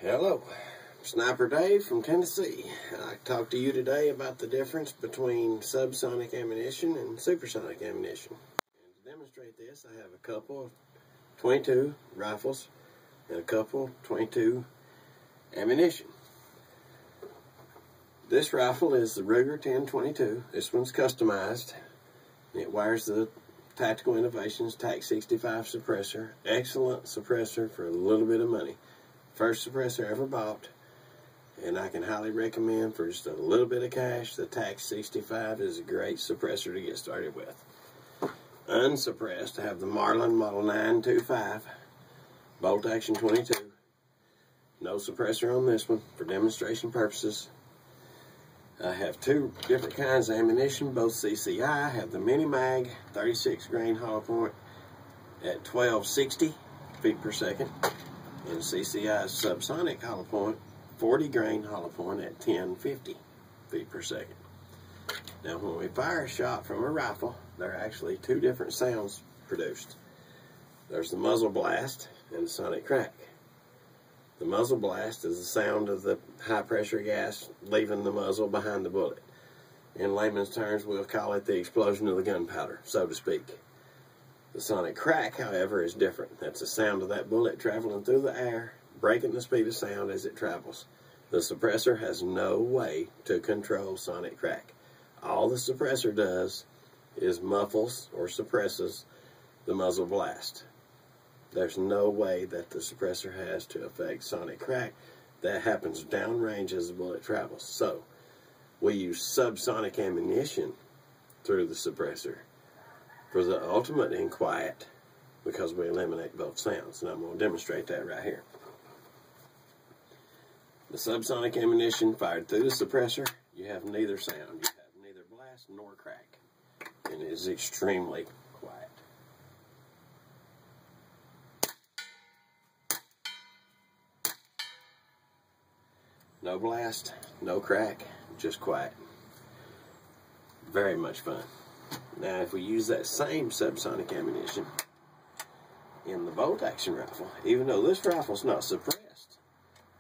Hello, Sniper Dave from Tennessee. I'd like to talk to you today about the difference between subsonic ammunition and supersonic ammunition. And to demonstrate this, I have a couple of 22 rifles and a couple 22 ammunition. This rifle is the Ruger 1022. This one's customized. It wires the Tactical Innovations TAC 65 suppressor. Excellent suppressor for a little bit of money. First suppressor I ever bought, and I can highly recommend for just a little bit of cash. The TAC 65 is a great suppressor to get started with. Unsuppressed, I have the Marlin Model 925 bolt action 22. No suppressor on this one for demonstration purposes. I have two different kinds of ammunition, both CCI. I have the Mini Mag 36 grain hollow point at 1260 feet per second. And CCI's Subsonic hollow point, 40 grain hollow point at 1050 feet per second. Now when we fire a shot from a rifle, there are actually two different sounds produced. There's the muzzle blast and the sonic crack. The muzzle blast is the sound of the high pressure gas leaving the muzzle behind the bullet. In layman's terms, we'll call it the explosion of the gunpowder, so to speak. The sonic crack, however, is different. That's the sound of that bullet traveling through the air, breaking the speed of sound as it travels. The suppressor has no way to control sonic crack. All the suppressor does is muffles or suppresses the muzzle blast. There's no way that the suppressor has to affect sonic crack. That happens downrange as the bullet travels. So, we use subsonic ammunition through the suppressor for the ultimate in quiet, because we eliminate both sounds, and I'm going to demonstrate that right here. The subsonic ammunition fired through the suppressor, you have neither sound. You have neither blast nor crack, and it is extremely quiet. No blast, no crack, just quiet. Very much fun. Now, if we use that same subsonic ammunition in the bolt action rifle, even though this rifle's not suppressed,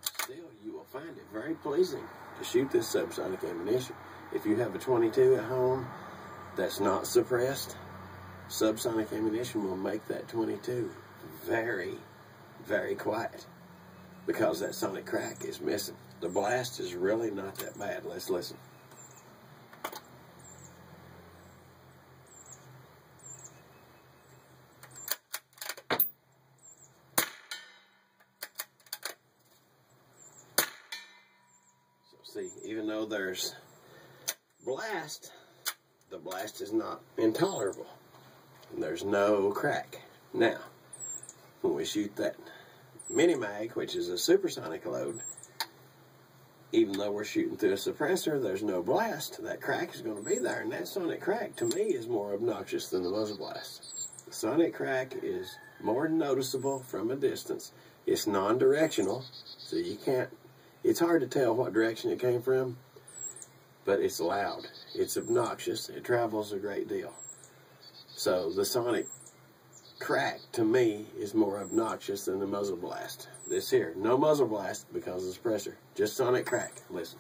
still you will find it very pleasing to shoot this subsonic ammunition. If you have a 22 at home that's not suppressed, subsonic ammunition will make that 22 very, very quiet, because that sonic crack is missing. The blast is really not that bad. Let's listen. See, even though there's blast, the blast is not intolerable. And there's no crack. Now, when we shoot that Mini Mag, which is a supersonic load, even though we're shooting through a suppressor, there's no blast. That crack is going to be there, and that sonic crack, to me, is more obnoxious than the muzzle blast. The sonic crack is more noticeable from a distance. It's non-directional, so you can't. It's hard to tell what direction it came from, but it's loud. It's obnoxious. It travels a great deal. So the sonic crack, to me, is more obnoxious than the muzzle blast. This here, no muzzle blast because of the suppressor. Just sonic crack. Listen.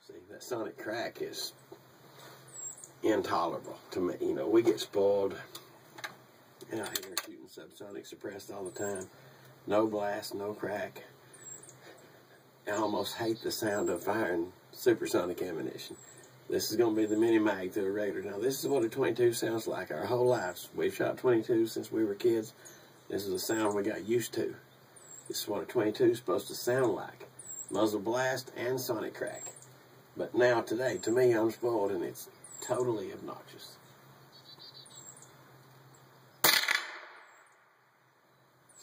See, that sonic crack is intolerable to me. You know, we get spoiled out here shooting subsonic suppressed all the time. No blast, no crack. I almost hate the sound of firing supersonic ammunition. This is going to be the Mini Mag through a regular. Now, this is what a 22 sounds like our whole lives. We've shot 22 since we were kids. This is the sound we got used to. This is what a 22 is supposed to sound like. Muzzle blast and sonic crack. But now, today, to me, I'm spoiled, and it's totally obnoxious.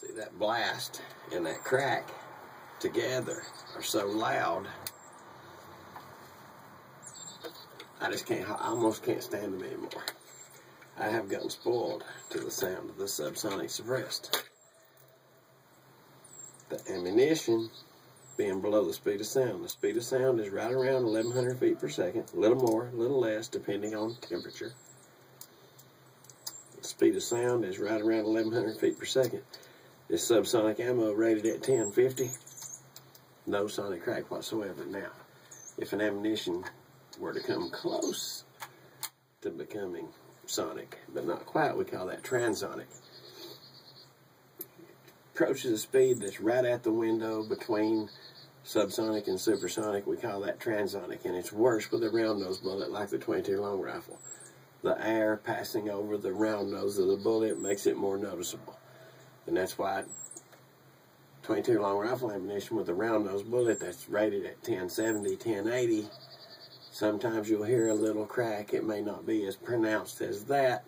See, that blast and that crack together are so loud, I almost can't stand them anymore. I have gotten spoiled to the sound of the subsonic suppressed. The ammunition being below the speed of sound. The speed of sound is right around 1,100 feet per second, a little more, a little less, depending on temperature. speed of sound is right around 1,100 feet per second. This subsonic ammo rated at 1050. No sonic crack whatsoever. Now, if an ammunition were to come close to becoming sonic, but not quite, we call that transonic. Approaches a speed that's right at the window between subsonic and supersonic, we call that transonic, and it's worse with a round nose bullet like the .22 long rifle. The air passing over the round nose of the bullet makes it more noticeable, and that's why .22 long rifle ammunition with a round nose bullet that's rated at 1070, 1080, sometimes you'll hear a little crack. It may not be as pronounced as that,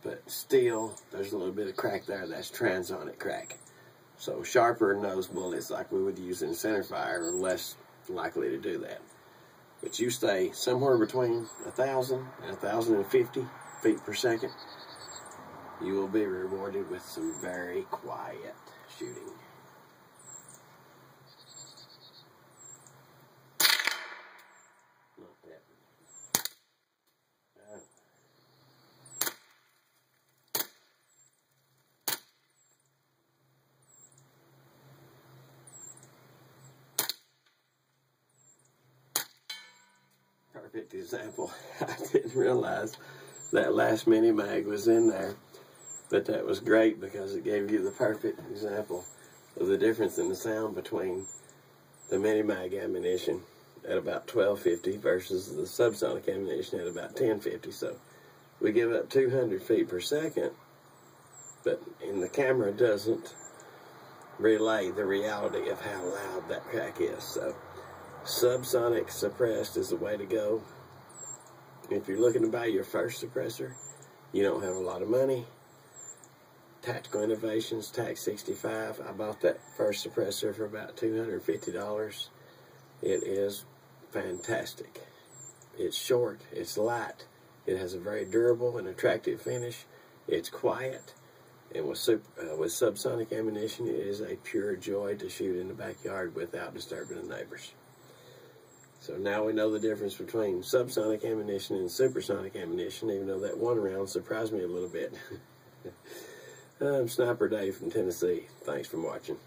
but still there's a little bit of crack there. That's transonic crack. So sharper nose bullets like we would use in centerfire are less likely to do that. But you stay somewhere between 1,000 and 1,050 feet per second, you will be rewarded with some very quiet shooting. Not that. Perfect example. I didn't realize that last mini mag was in there, but that was great because it gave you the perfect example of the difference in the sound between the mini mag ammunition at about 1250 versus the subsonic ammunition at about 1050. So we give up 200 feet per second, but the camera doesn't relay the reality of how loud that crack is. So subsonic suppressed is the way to go. If you're looking to buy your first suppressor, you don't have a lot of money. Tactical Innovations TAC 65. I bought that first suppressor for about $250. It is fantastic. It's short, it's light, it has a very durable and attractive finish, it's quiet, and with subsonic ammunition, it is a pure joy to shoot in the backyard without disturbing the neighbors. So now we know the difference between subsonic ammunition and supersonic ammunition, even though that one round surprised me a little bit. I'm Sniper Dave from Tennessee. Thanks for watching.